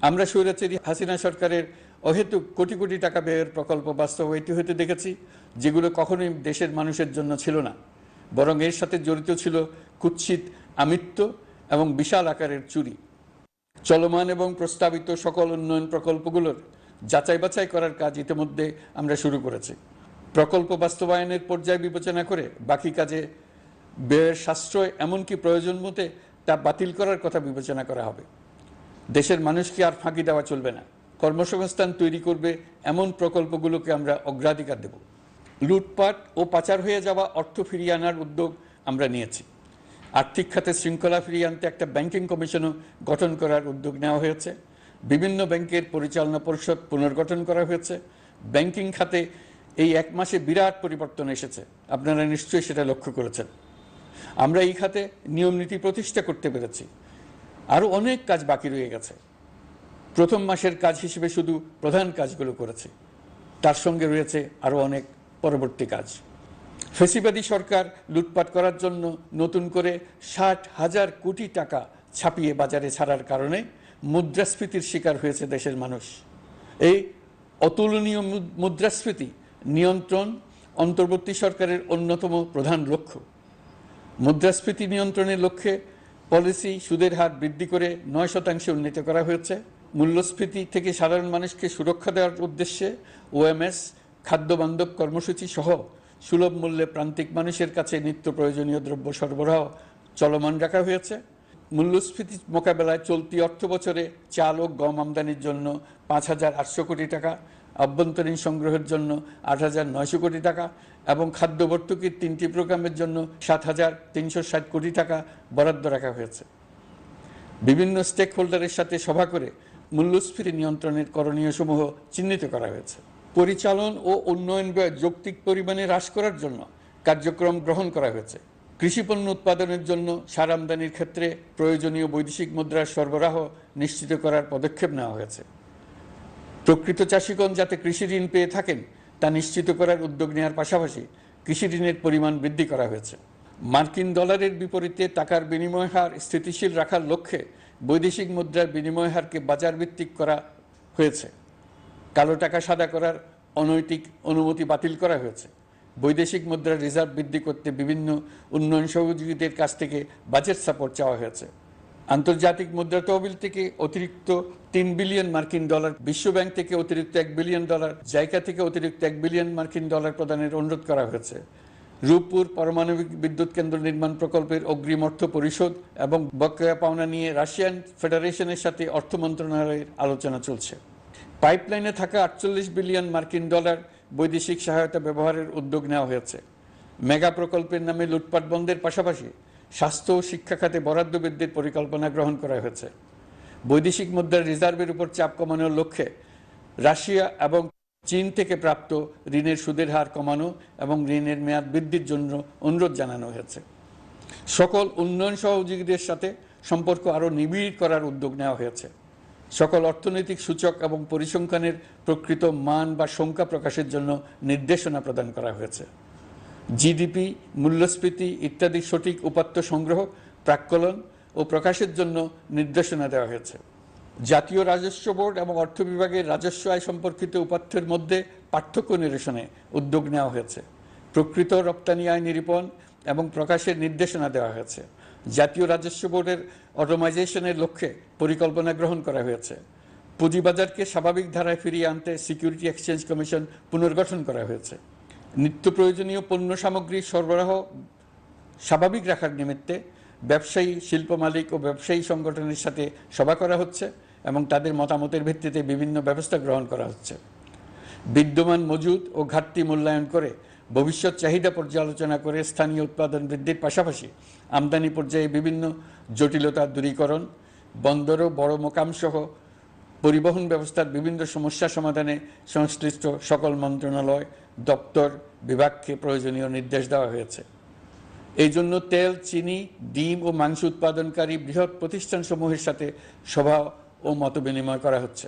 আমরা স্বৈরাচারী হাসিনা সরকারের অহেতুক কোটি কোটি টাকা ব্যয়ের প্রকল্প বাস্তবায়িত হতে দেখেছি, যেগুলো কখনোই দেশের মানুষের জন্য ছিল না, বরং এর সাথে জড়িত ছিল কুৎসিত আমিত্ব এবং বিশাল আকারের চুরি। চলমান এবং প্রস্তাবিত সকল উন্নয়ন প্রকল্পগুলোর যাচাই বাছাই করার কাজ ইতিমধ্যে আমরা শুরু করেছি। প্রকল্প বাস্তবায়নের পর্যায় বিবেচনা করে বাকি কাজে ব্যয়ের সাশ্রয় এমনকি প্রয়োজন মতে তা বাতিল করার কথা বিবেচনা করা হবে। দেশের মানুষকে আর ফাঁকি দেওয়া চলবে না। কর্মসংস্থান তৈরি করবে এমন প্রকল্পগুলোকে আমরা অগ্রাধিকার দেব। লুটপাট ও পাচার হয়ে যাওয়া অর্থ ফিরিয়ে আনার উদ্যোগ আমরা নিয়েছি। আর্থিক খাতে শৃঙ্খলা ফিরিয়ে আনতে একটা ব্যাংকিং কমিশনও গঠন করার উদ্যোগ নেওয়া হয়েছে। বিভিন্ন ব্যাংকের পরিচালনা পরিষদ পুনর্গঠন করা হয়েছে। ব্যাংকিং খাতে এই এক মাসে বিরাট পরিবর্তন এসেছে, আপনারা নিশ্চয়ই সেটা লক্ষ্য করেছেন। আমরা এই খাতে নিয়মনীতি প্রতিষ্ঠা করতে পেরেছি। আরও অনেক কাজ বাকি রয়ে গেছে। প্রথম মাসের কাজ হিসেবে শুধু প্রধান কাজগুলো করেছি, তার সঙ্গে রয়েছে আরও অনেক পরবর্তী কাজ। ফ্যাসিবাদী সরকার লুটপাট করার জন্য নতুন করে 60,000 কোটি টাকা ছাপিয়ে বাজারে ছাড়ার কারণে মুদ্রাস্ফীতির শিকার হয়েছে দেশের মানুষ। এই অতুলনীয় মুদ্রাস্ফীতি নিয়ন্ত্রণ অন্তর্বর্তী সরকারের অন্যতম প্রধান লক্ষ্য। মুদ্রাস্ফীতি নিয়ন্ত্রণের লক্ষ্যে পলিসি সুদের হার বৃদ্ধি করে 9% উন্নীত করা হয়েছে। মূল্যস্ফীতি থেকে সাধারণ মানুষকে সুরক্ষা দেওয়ার উদ্দেশ্যে ওএমএস, খাদ্যবান্ধব কর্মসূচি সহ সুলভ মূল্যে প্রান্তিক মানুষের কাছে নিত্য প্রয়োজনীয় দ্রব্য সরবরাহ চলমান রাখা হয়েছে। মূল্যস্ফীতি মোকাবেলায় চলতি অর্থ বছরে চাল ও গম আমদানির জন্য 5,800 কোটি টাকা, আভ্যন্তরীণ সংগ্রহের জন্য 8,900 কোটি টাকা এবং খাদ্য ভর্তুকির 3টি প্রোগ্রামের জন্য 7,360 কোটি টাকা বরাদ্দ রাখা হয়েছে। বিভিন্ন স্টেক হোল্ডারের সাথে সভা করে মূল্যস্ফীতি নিয়ন্ত্রণের করণীয়সমূহ চিহ্নিত করা হয়েছে। পরিচালন ও উন্নয়ন ব্যয় যৌক্তিক পরিমাণে হ্রাস করার জন্য কার্যক্রম গ্রহণ করা হয়েছে। কৃষিপণ্য উৎপাদনের জন্য সার আমদানির ক্ষেত্রে প্রয়োজনীয় বৈদেশিক মুদ্রার সরবরাহ নিশ্চিত করার পদক্ষেপ নেওয়া হয়েছে। প্রকৃত চাষিগণ যাতে কৃষি ঋণ পেয়ে থাকেন তা নিশ্চিত করার উদ্যোগ নেওয়ার পাশাপাশি কৃষি ঋণের পরিমাণ বৃদ্ধি করা হয়েছে। মার্কিন ডলারের বিপরীতে টাকার বিনিময় হার স্থিতিশীল রাখার লক্ষ্যে বৈদেশিক মুদ্রার বিনিময় হারকে বাজার ভিত্তিক করা হয়েছে। কালো টাকা সাদা করার অনৈতিক অনুমতি বাতিল করা হয়েছে। বৈদেশিক মুদ্রার রিজার্ভ বৃদ্ধি করতে বিভিন্ন উন্নয়ন সহযোগীদের কাছ থেকে বাজেট সাপোর্ট চাওয়া হয়েছে। আন্তর্জাতিক মুদ্রা তহবিল থেকে অতিরিক্ত 3 বিলিয়ন মার্কিন ডলার, বিশ্বব্যাংক থেকে অতিরিক্ত 1 বিলিয়ন ডলার, জাইকা থেকে অতিরিক্ত 1 বিলিয়ন মার্কিন ডলার প্রদানের অনুরোধ করা হয়েছে। রূপপুর পারমাণবিক বিদ্যুৎ কেন্দ্র নির্মাণ প্রকল্পের অগ্রিম অর্থ পরিশোধ এবং বকেয়া পাওনা নিয়ে রাশিয়ান ফেডারেশনের সাথে অর্থ মন্ত্রণালয়ের আলোচনা চলছে। পাইপলাইনে থাকা 48 বিলিয়ন মার্কিন ডলার বৈদেশিক সহায়তা ব্যবহারের উদ্যোগ নেওয়া হয়েছে। মেগা প্রকল্পের নামে লুটপাট বন্ধের পাশাপাশি স্বাস্থ্য ও শিক্ষা খাতে বরাদ্দ বৃদ্ধির পরিকল্পনা গ্রহণ করা হয়েছে। বৈদেশিক মুদ্রার রিজার্ভের উপর চাপ কমানোর লক্ষ্যে রাশিয়া এবং চীন থেকে প্রাপ্ত ঋণের সুদের হার কমানো এবং ঋণের মেয়াদ বৃদ্ধির জন্য অনুরোধ জানানো হয়েছে। সকল উন্নয়ন সহযোগীদের সাথে সম্পর্ক আরও নিবিড় করার উদ্যোগ নেওয়া হয়েছে। সকল অর্থনৈতিক সূচক এবং পরিসংখ্যানের প্রকৃত মান বা সংখ্যা প্রকাশের জন্য নির্দেশনা প্রদান করা হয়েছে। জিডিপি, মূল্যস্ফীতি ইত্যাদি সঠিক উপাত্ত সংগ্রহ, প্রাক্কলন ও প্রকাশের জন্য নির্দেশনা দেওয়া হয়েছে। জাতীয় রাজস্ব বোর্ড এবং অর্থ বিভাগের রাজস্ব আয় সম্পর্কিত উপাত্তের মধ্যে পার্থক্য নিরসনে উদ্যোগ নেওয়া হয়েছে। প্রকৃত রপ্তানি আয় নিরূপণ এবং প্রকাশের নির্দেশনা দেওয়া হয়েছে। জাতীয় রাজস্ব বোর্ডের অটোমাইজেশনের লক্ষ্যে পরিকল্পনা গ্রহণ করা হয়েছে। পুঁজিবাজারকে স্বাভাবিক ধারায় ফিরিয়ে আনতে সিকিউরিটি এক্সচেঞ্জ কমিশন পুনর্গঠন করা হয়েছে। নিত্য প্রয়োজনীয় পণ্য সামগ্রী সরবরাহ স্বাভাবিক রাখার নিমিত্তে ব্যবসায়ী, শিল্প মালিক ও ব্যবসায়ী সংগঠনের সাথে সভা করা হচ্ছে এবং তাদের মতামতের ভিত্তিতে বিভিন্ন ব্যবস্থা গ্রহণ করা হচ্ছে। বিদ্যমান মজুদ ও ঘাটতি মূল্যায়ন করে ভবিষ্যৎ চাহিদা পর্যালোচনা করে স্থানীয় উৎপাদন বৃদ্ধির পাশাপাশি আমদানি পর্যায়ে বিভিন্ন জটিলতা দূরীকরণ, বন্দর ও বড় মোকাম সহ পরিবহন ব্যবস্থার বিভিন্ন সমস্যা সমাধানে সংশ্লিষ্ট সকল মন্ত্রণালয়, দপ্তর, বিভাগকে প্রয়োজনীয় নির্দেশ দেওয়া হয়েছে। এই জন্য তেল, চিনি, ডিম ও মাংস উৎপাদনকারী বৃহৎ প্রতিষ্ঠানসমূহের সাথে সভা ও মতবিনিময় করা হচ্ছে।